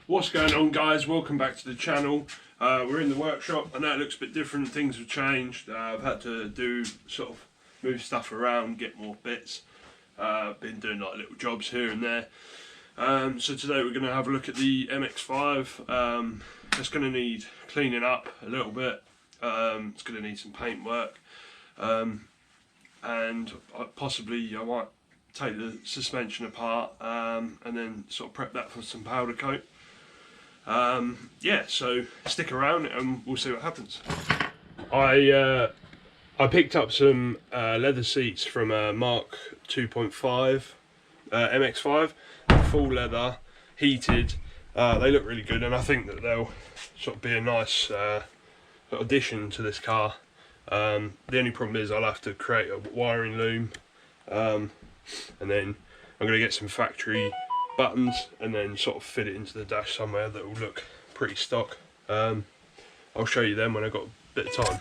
What's going on, guys? Welcome back to the channel. We're in the workshop. I know it looks a bit different, things have changed. I've had to do sort of move stuff around, get more bits. Been doing like little jobs here and there. So today we're going to have a look at the MX5. It's going to need cleaning up a little bit. It's going to need some paint work, and possibly I might take the suspension apart and then sort of prep that for some powder coat. Yeah, so stick around and we'll see what happens. I picked up some leather seats from a Mark 2.5 MX5, full leather, heated. They look really good, and I think that they'll sort of be a nice addition to this car. The only problem is I'll have to create a wiring loom, and then I'm going to get some factory buttons and then sort of fit it into the dash somewhere that will look pretty stock. I'll show you them when I've got a bit of time.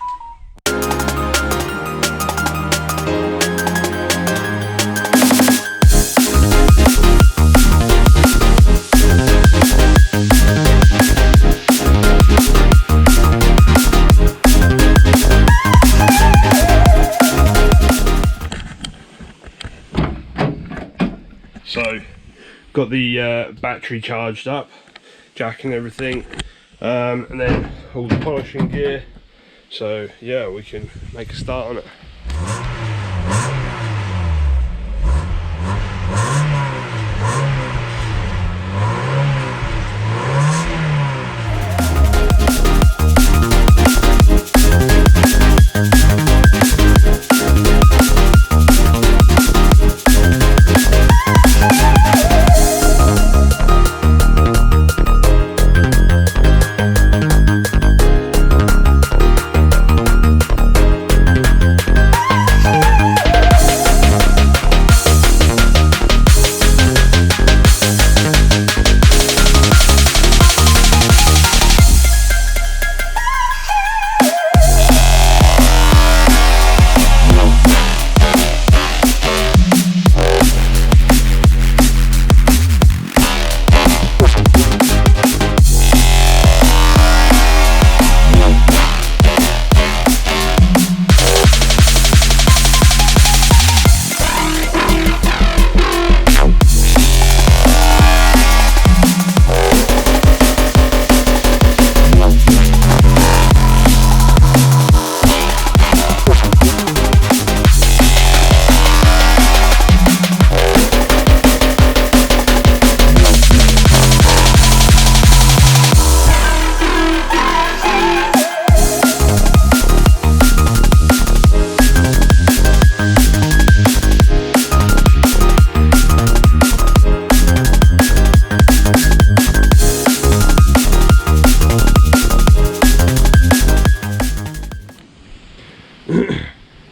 So got the battery charged up, jack and everything, and then all the polishing gear. So yeah, we can make a start on it.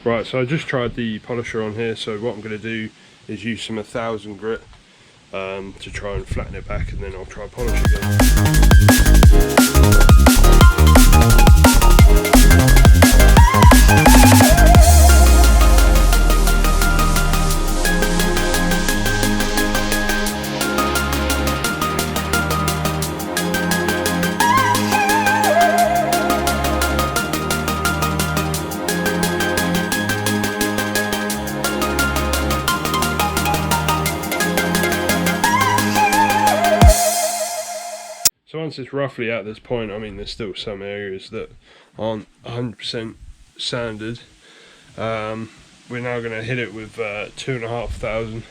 Right, so I just tried the polisher on here, so what I'm going to do is use some 1000 grit to try and flatten it back, and then I'll try and polish again. So once it's roughly at this point, I mean, there's still some areas that aren't 100% sanded. We're now going to hit it with 2,500.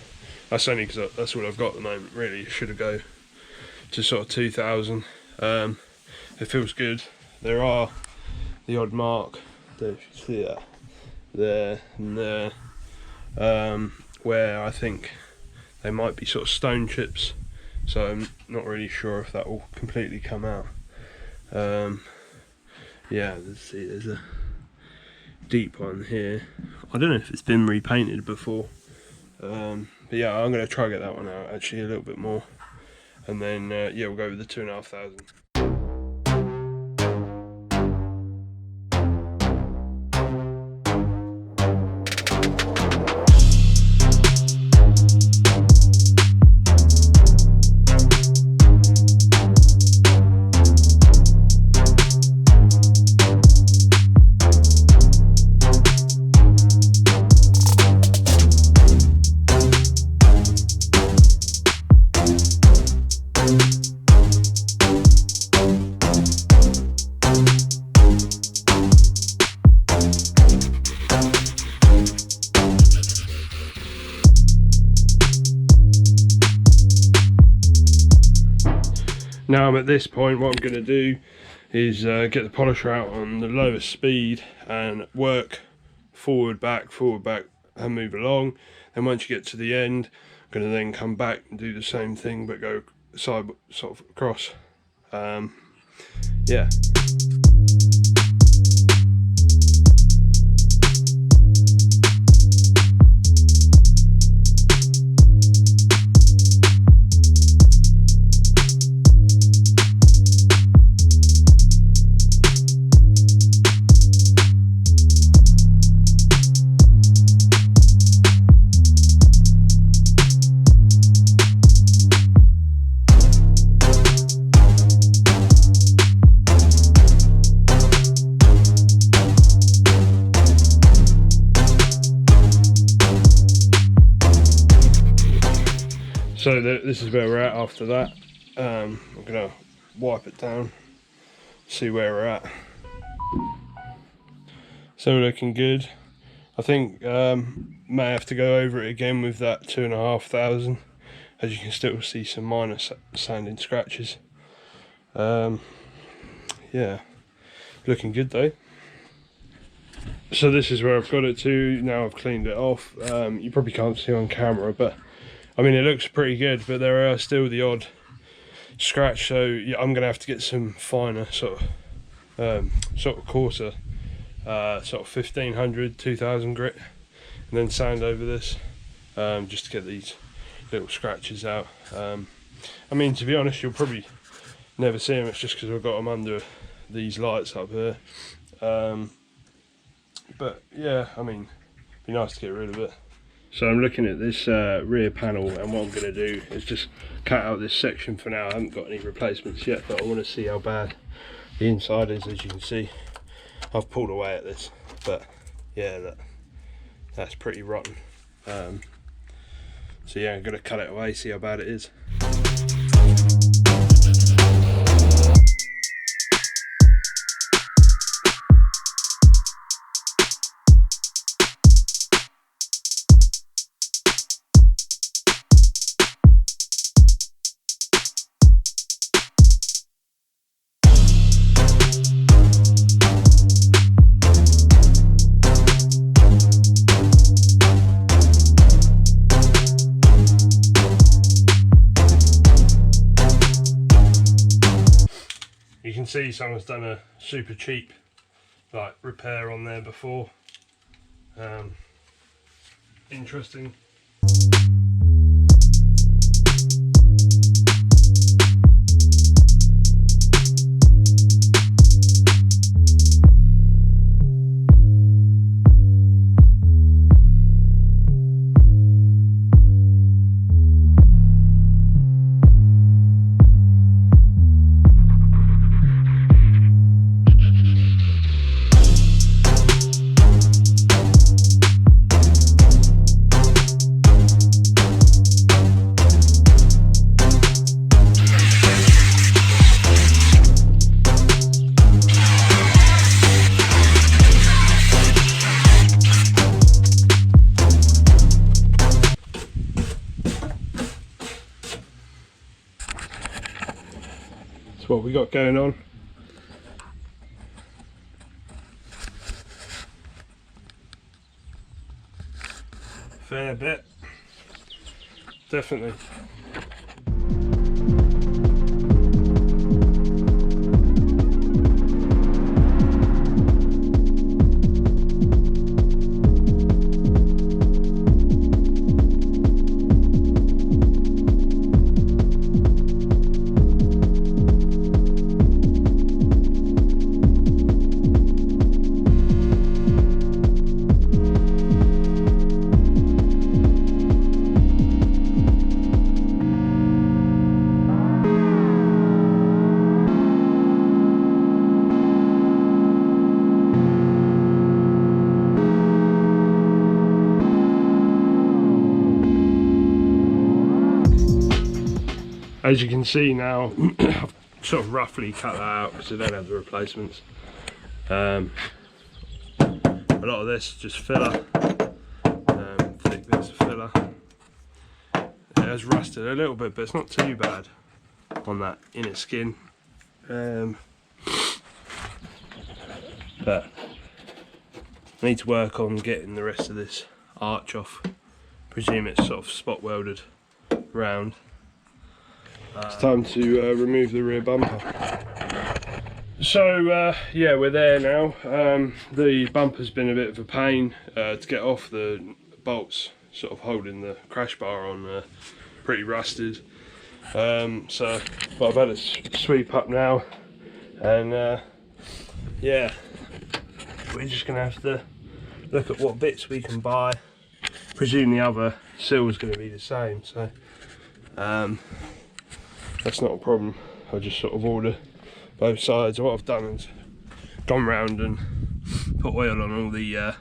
That's only because that's what I've got at the moment. Really, it should go to sort of 2,000. It feels good. There are the odd mark, there, you can see that, there and there, where I think they might be sort of stone chips. So I'm not really sure if that will completely come out. Yeah, let's see, there's a deep one here. I don't know if it's been repainted before. But yeah, I'm going to try to get that one out actually a little bit more. And then, yeah, we'll go with the 2,500. Now I'm at this point, what I'm going to do is get the polisher out on the lowest speed and work forward, back, and move along. And once you get to the end, I'm going to then come back and do the same thing but go side sort of across. Yeah. So this is where we're at after that. I'm going to wipe it down, see where we're at. So we're looking good. I think may have to go over it again with that 2,500, as you can still see some minor sanding scratches. Yeah, looking good though. So this is where I've got it to. Now I've cleaned it off. You probably can't see on camera, but I mean, it looks pretty good, but there are still the odd scratch, so yeah, I'm gonna have to get some finer sort of coarser, sort of 1,500, 2,000 grit, and then sand over this, just to get these little scratches out. I mean, to be honest, you'll probably never see them. It's just because I've got them under these lights up here. But yeah, I mean, it'd be nice to get rid of it. So I'm looking at this rear panel, and what I'm going to do is just cut out this section for now. I haven't got any replacements yet, but I want to see how bad the inside is. As you can see, I've pulled away at this, but yeah, that's pretty rotten. So yeah, I'm going to cut it away, see how bad it is. You can see someone's done a super cheap like repair on there before. Interesting. That's what we got going on. Fair bit, definitely. as you can see now, I've sort of roughly cut that out because I don't have the replacements. A lot of this just filler, thick bits of filler. It has rusted a little bit, but it's not too bad on that inner skin. But I need to work on getting the rest of this arch off. Presume it's sort of spot welded round. It's time to remove the rear bumper. So yeah, we're there now. The bumper's been a bit of a pain to get off. The bolts sort of holding the crash bar on pretty rusted. So but I've had a sweep up now, and yeah, we're just gonna have to look at what bits we can buy. Presume the other sill is going to be the same, so that's not a problem. I'll just sort of order both sides. What I've done is gone round and put oil on all the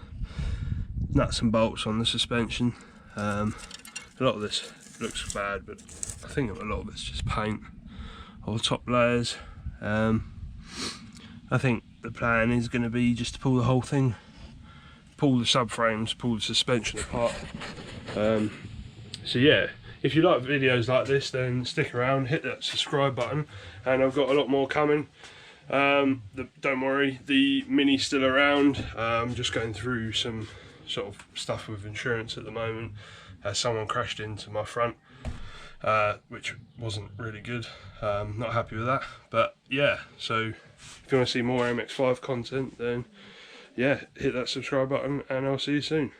nuts and bolts on the suspension. A lot of this looks bad, but I think a lot of it's just paint or top layers. I think the plan is going to be just to pull the whole thing, pull the subframes, pull the suspension apart. So yeah, if you like videos like this, then stick around, hit that subscribe button, and I've got a lot more coming. Don't worry, the Mini's still around. I'm just going through some sort of stuff with insurance at the moment. Someone crashed into my front, which wasn't really good. Not happy with that, but yeah, so if you want to see more MX5 content, then yeah, hit that subscribe button, and I'll see you soon.